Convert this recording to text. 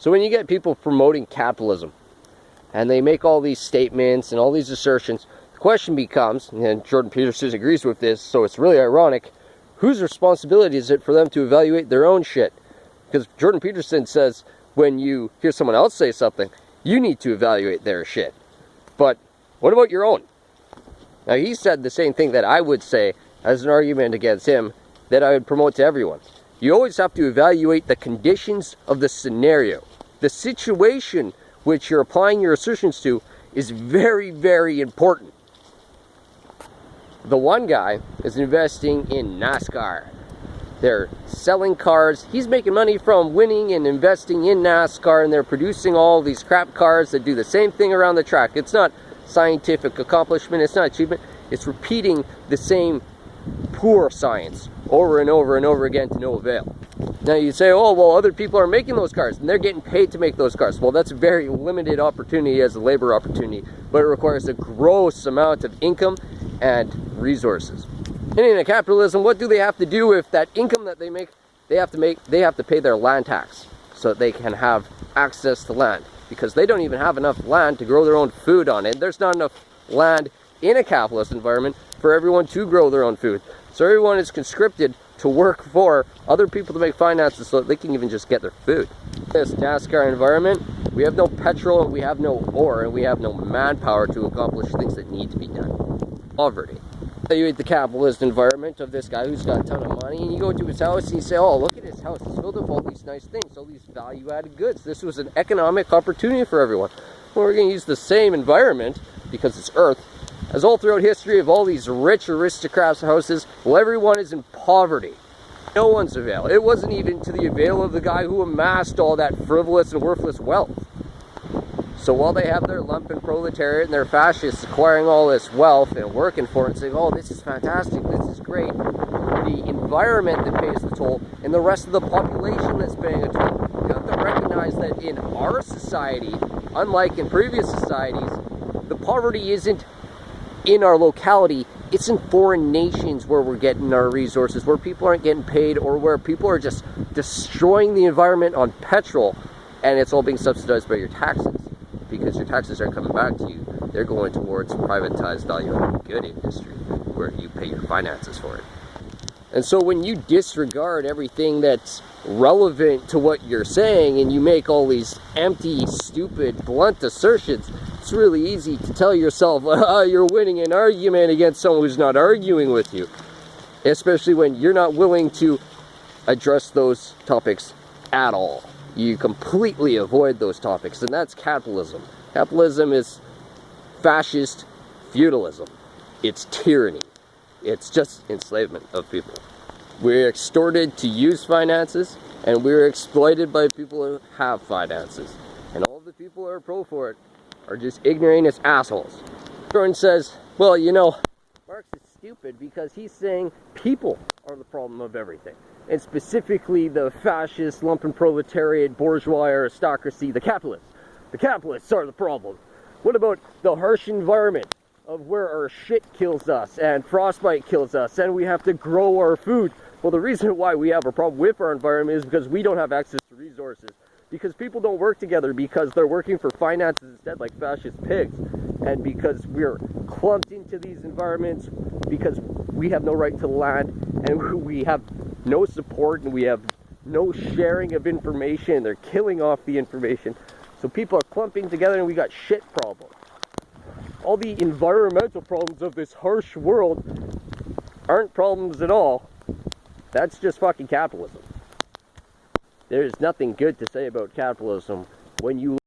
So when you get people promoting capitalism, and they make all these statements and all these assertions, the question becomes, and Jordan Peterson agrees with this, so it's really ironic, whose responsibility is it for them to evaluate their own shit? Because Jordan Peterson says when you hear someone else say something, you need to evaluate their shit. But what about your own? Now, he said the same thing that I would say as an argument against him, that I would promote to everyone. You always have to evaluate the conditions of the scenario. The situation which you're applying your assertions to is very, very important. The one guy is investing in NASCAR. They're selling cars. He's making money from winning and investing in NASCAR, and they're producing all these crap cars that do the same thing around the track. It's not scientific accomplishment. It's not achievement. It's repeating the same poor science over and over and over again to no avail. Now you say, oh, well, other people are making those cars and they're getting paid to make those cars. Well, that's a very limited opportunity as a labor opportunity, but it requires a gross amount of income and resources. And in a capitalism, what do they have to do with that income that they make? They have to pay their land tax so that they can have access to land, because they don't even have enough land to grow their own food on it. There's not enough land in a capitalist environment for everyone to grow their own food. So everyone is conscripted to work for other people to make finances so that they can even just get their food. This NASCAR environment, we have no petrol, we have no ore, and we have no manpower to accomplish things that need to be done. Poverty. Evaluate the capitalist environment of this guy who's got a ton of money, and you go to his house and you say, oh, look at his house, it's filled with all these nice things, all these value-added goods. This was an economic opportunity for everyone. Well, we're going to use the same environment, because it's Earth, as all throughout history of all these rich aristocrats' houses. Well, everyone is in poverty. No one's avail. It wasn't even to the avail of the guy who amassed all that frivolous and worthless wealth. So while they have their lumpen proletariat and their fascists acquiring all this wealth and working for it and saying, oh, this is fantastic, this is great, the environment that pays the toll and the rest of the population that's paying a toll. You have to recognize that in our society, unlike in previous societies, the poverty isn't in our locality, it's in foreign nations where we're getting our resources, where people aren't getting paid, or where people are just destroying the environment on petrol, and it's all being subsidized by your taxes, because your taxes aren't coming back to you. They're going towards privatized value-added good industry, where you pay your finances for it. And so when you disregard everything that's relevant to what you're saying, and you make all these empty, stupid, blunt assertions, it's really easy to tell yourself, you're winning an argument against someone who's not arguing with you. Especially when you're not willing to address those topics at all. You completely avoid those topics, and that's capitalism. Capitalism is fascist feudalism. It's tyranny. It's just enslavement of people. We're extorted to use finances, and we're exploited by people who have finances. And all the people who are pro for it are just ignoramus assholes. Jordan says, well, you know, Marx is stupid because he's saying people are the problem of everything. And specifically the fascist, lumpen proletariat, bourgeois aristocracy, the capitalists. The capitalists are the problem. What about the harsh environment of where our shit kills us and frostbite kills us and we have to grow our food? Well, the reason why we have a problem with our environment is because we don't have access to resources. Because people don't work together, because they're working for finances instead like fascist pigs. And because we're clumped into these environments, because we have no right to land, and we have no support, and we have no sharing of information. They're killing off the information. So people are clumping together and we got shit problems. All the environmental problems of this harsh world aren't problems at all. That's just fucking capitalism. There's nothing good to say about capitalism when you